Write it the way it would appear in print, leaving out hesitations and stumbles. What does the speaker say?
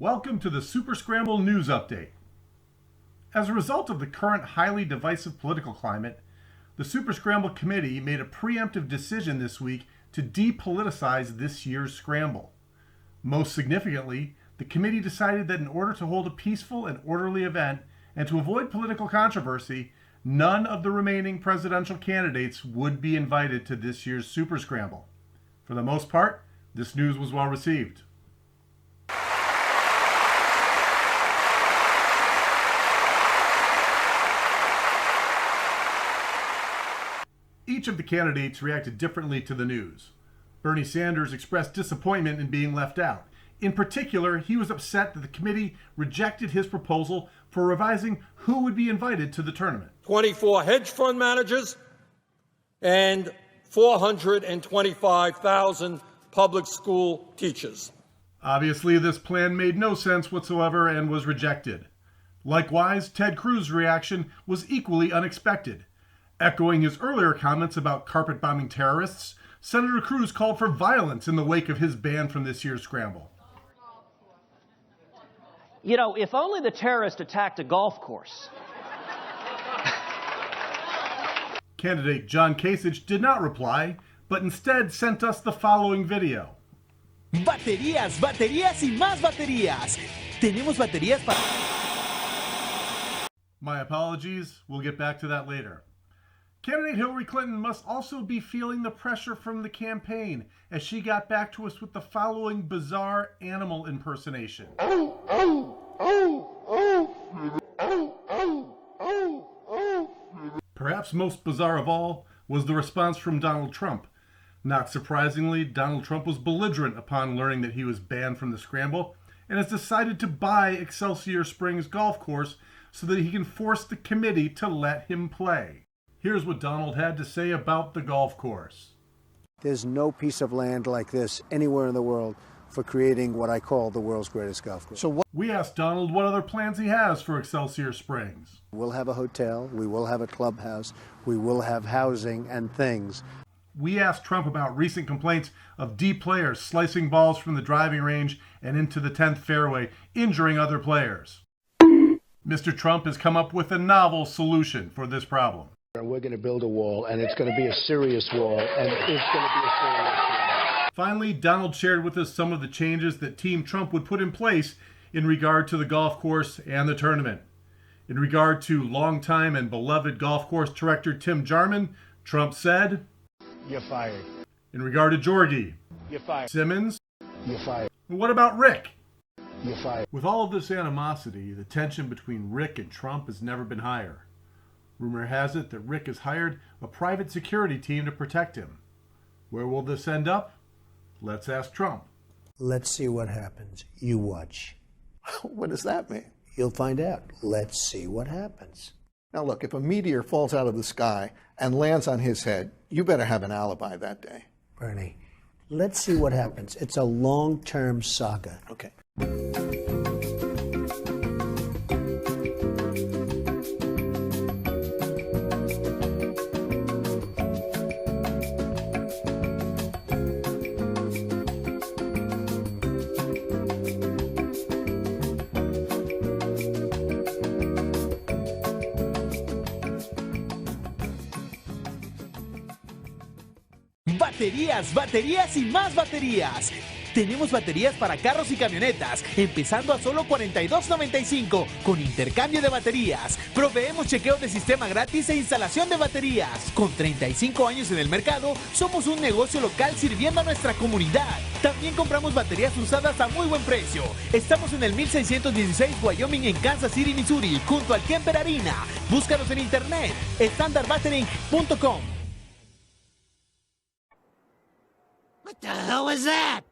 Welcome to the Super Scramble News Update. As a result of the current highly divisive political climate, the Super Scramble Committee made a preemptive decision this week to depoliticize this year's Scramble. Most significantly, the committee decided that in order to hold a peaceful and orderly event and to avoid political controversy, none of the remaining presidential candidates would be invited to this year's Super Scramble. For the most part, this news was well received. Each of the candidates reacted differently to the news. Bernie Sanders expressed disappointment in being left out. In particular, he was upset that the committee rejected his proposal for revising who would be invited to the tournament. 24 hedge fund managers and 425,000 public school teachers. Obviously, this plan made no sense whatsoever and was rejected. Likewise, Ted Cruz's reaction was equally unexpected. Echoing his earlier comments about carpet-bombing terrorists, Senator Cruz called for violence in the wake of his ban from this year's Scramble. You know, if only the terrorist attacked a golf course. Candidate John Kasich did not reply, but instead sent us the following video. Baterías, baterías y más baterías. Tenemos baterías para... My apologies, we'll get back to that later. Candidate Hillary Clinton must also be feeling the pressure from the campaign as she got back to us with the following bizarre animal impersonation. Perhaps most bizarre of all was the response from Donald Trump. Not surprisingly, Donald Trump was belligerent upon learning that he was banned from the Scramble and has decided to buy Excelsior Springs Golf Course so that he can force the committee to let him play. Here's what Donald had to say about the golf course. There's no piece of land like this anywhere in the world for creating what I call the world's greatest golf course. We asked Donald what other plans he has for Excelsior Springs. We'll have a hotel, we will have a clubhouse, we will have housing and things. We asked Trump about recent complaints of D players slicing balls from the driving range and into the 10th fairway, injuring other players. Mr. Trump has come up with a novel solution for this problem. We're going to build a wall, and it's going to be a serious wall, and it's going to be a serious wall. Finally, Donald shared with us some of the changes that Team Trump would put in place in regard to the golf course and the tournament. In regard to longtime and beloved golf course director Tim Jarman, Trump said, "You're fired." In regard to Jorgie, "You're fired." Simmons, "You're fired." And what about Rick? "You're fired." With all of this animosity, the tension between Rick and Trump has never been higher. Rumor has it that Rick has hired a private security team to protect him. Where will this end up? Let's ask Trump. Let's see what happens. You watch. What does that mean? You'll find out. Let's see what happens. Now look, if a meteor falls out of the sky and lands on his head, you better have an alibi that day. Bernie, let's see what happens. It's a long-term saga. Okay. Baterías, baterías y más baterías. Tenemos baterías para carros y camionetas, empezando a solo $42.95 con intercambio de baterías. Proveemos chequeo de sistema gratis e instalación de baterías. Con 35 años en el mercado, somos un negocio local sirviendo a nuestra comunidad. También compramos baterías usadas a muy buen precio. Estamos en el 1616 Wyoming en Kansas City, Missouri, junto al Kemper Arena. Búscanos en internet, standardbattery.com. What the hell was that?